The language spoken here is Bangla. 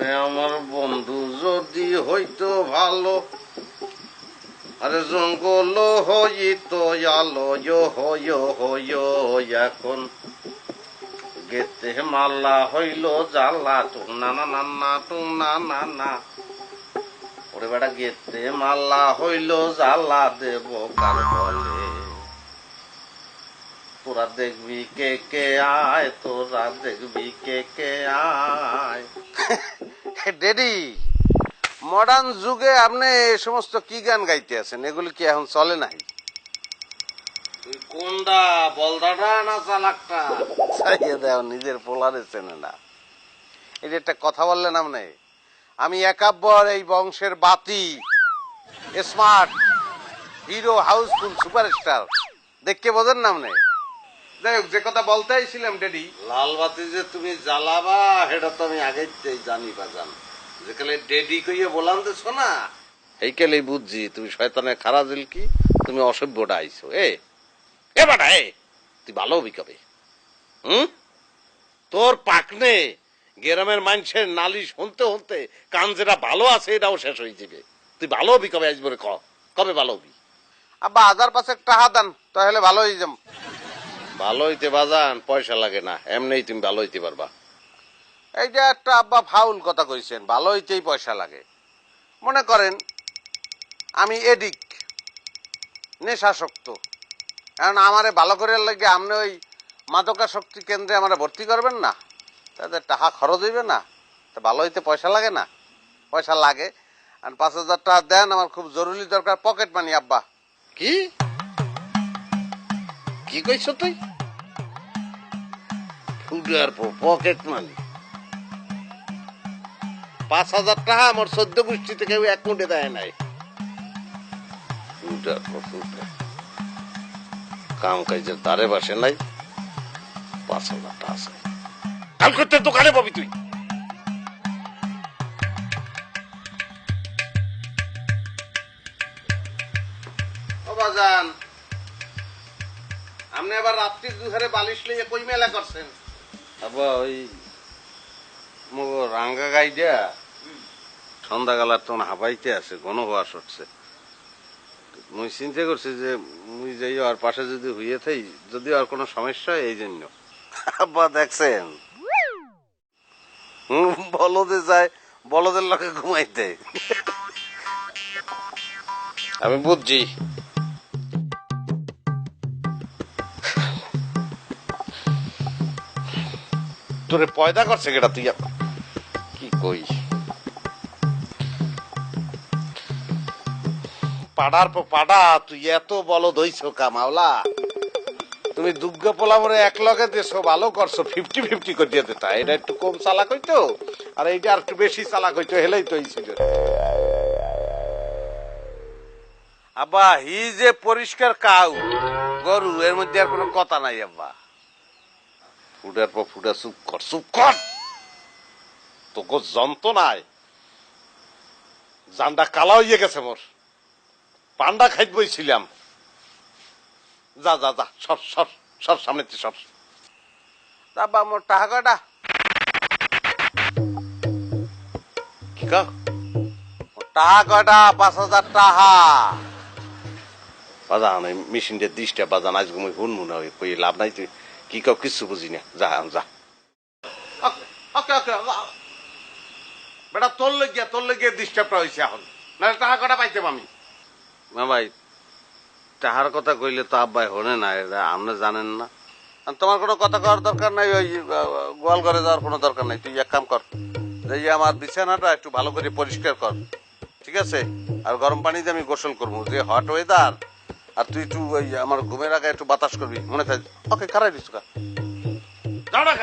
আরে আমার বন্ধু যদি হইতো ভালো, আরে জঙ্গল হইতো আলো এখন গেতে মাল্লা হইল জ্বালা টুং না না না না টুং না না না। ওরে বেটা গেতে মাল্লা হইল জ্বালা দেব কার বলে। তোরা দেখবি কে কে আয়, তোরা দেখবি কে কে আয়। ডেডি, মডার্ন যুগে আপনি এই সমস্ত কি গান গাইতে আছেন? এগুলি কি এখন চলে নাই? তুই কোনটা, বলদাটা না চালাকটা? চাইয়ে দেও, নিজের পোলারে চেনে না। এটা একটা কথা বললেন আপনি? আমি একাব্বর এই বংশের বাতি, স্মার্ট হিরো, হাউসফুল সুপারস্টার। দেখকে বোঝেন না আপনি? যাই হোক, যে কথা বলতে আইছিলাম ডেডি, লাল বাতি যে তুমি জ্বালাবা সেটা তো আমি আগেই জানি বাজান। যেকালে ডেডি কইয়ে বলান দেছো না, এইকালে বুঝছি তুমি শয়তানের খারা জিল কি, তুমি অসভ্যটা আইছো। এ বাটা, তুই ভালো হবি কবে? তোর পাকনে গ্রামের মানুষের নালি শুনতে শুনতে কান যেটা ভালো আছে এটাও শেষ হয়ে যাবে। তুই ভালো হবি কবে আসবো? কবে ভালো হবি? আব্বা 1000 টাকা দেন তাহলে ভালো হয়ে যাম। ভালো হইতে বাজান পয়সা লাগে না, এমনি তুমি ভালো হইতে পারবা। এইটা একটা আব্বা ফাউল কথা কইছেন, ভালো হইতেই পয়সা লাগে। মনে করেন আমি এডিক, নেশাসক্ত, কারণ আমারে ভালো করে লাগে আপনি ওই মাদকাসক্তি কেন্দ্রে আমারে ভর্তি করবেন না, তাদের টাকা খরচ হইবে না, তা ভালো হইতে পয়সা লাগে না? পয়সা লাগে। আর 5000 টাকা দেন, আমার খুব জরুরি দরকার, পকেট মানি। আব্বা কি কি কইছ তুই? Footer pocket money? 5000 টাকা আমার 14 গোষ্ঠীতে কেউ এক মুঠে দেয় নাই। কাম কাজের দ্বারে বাসে নাই, 5000 টাকা আছে। কাল করতে দোকানে পাবি তুই। ও বাজান, আপনি আবার রাত্রি দুহারে বালিশ লইয়া কই মেলা করছেন? আব্বা ওই মগো রাঙ্গা গাই দিয়া সন্ধ্যাবেলার তখন হাবাইতে আছে, ঘন হওয়া সরছে। মুই চিন্তা করছি যে মুই যাই আর পাশে যদি হইয়ে থাই, যদি আর কোনো সমস্যা হয় এই জন্য। আব্বা দেখছেন, বলদে যায় বলদের লোকে ঘুমাইতে। আমি বুঝছি। তোরে পয়দা করছে কেটা? তুই কি কই? পাড়ার পর পাড়া তুই এত বলদ হইছ কামাওলা। তুমি দুর্গা পোলামরে এক লগে দেছো, ভালো করছো, 50-50 করে দিয়ে দিতা। এটা একটু কম চালাক হইতো, আর এইটা আর একটু বেশি চালাক হইতো, হেলেই তো হইছিল। আব্বা হি যে পরিষ্কার কাউ গরু, এর মধ্যে আর কোনো কথা নাই। আব্বা ফুটার পর ফুটা, চুপ কর, চুপ কর। তোকে যন্ত্রণায় জানটা কালা হইয়া গেছে মোর। পান্ডা খাইত বইছিলাম। যা যা যা, সর সর সর, সামনে সর। আব্বা মোর টাকা কয়টা? কি কাও? টাকা কয়টা? 5000 টাকা। বাজান এই মেশিনটা 20টা বাজান, আজ ঘুমাই শুনবো না, কই লাভ নাই। তুই কি কাও কিচ্ছু বুঝি না, যা যা। ওকে ওকে, বেটা তোর লেগে ডিস্টার্বটা হয়েছে এখন, নাহলে টাকা কটা পাইতাম আমি। না ভাই, টাকার কথা কইলে তো আব্বাই হনে না, এটা আপনি জানেন না। তোমার কোনো কথা করার দরকার নাই, ওই গোয়াল ঘরে যাওয়ার কোনো দরকার নাই। তুই এক কাম কর, যে আমার বিছানাটা একটু ভালো করে পরিষ্কার কর, ঠিক আছে? আর গরম পানি দিয়ে আমি গোসল করবো, যে হট ওয়েদার। আর তুই একটু ওই আমার ঘুমের আগে একটু বাতাস করবি, মনে থাকে। ওকে, খারাই দিস।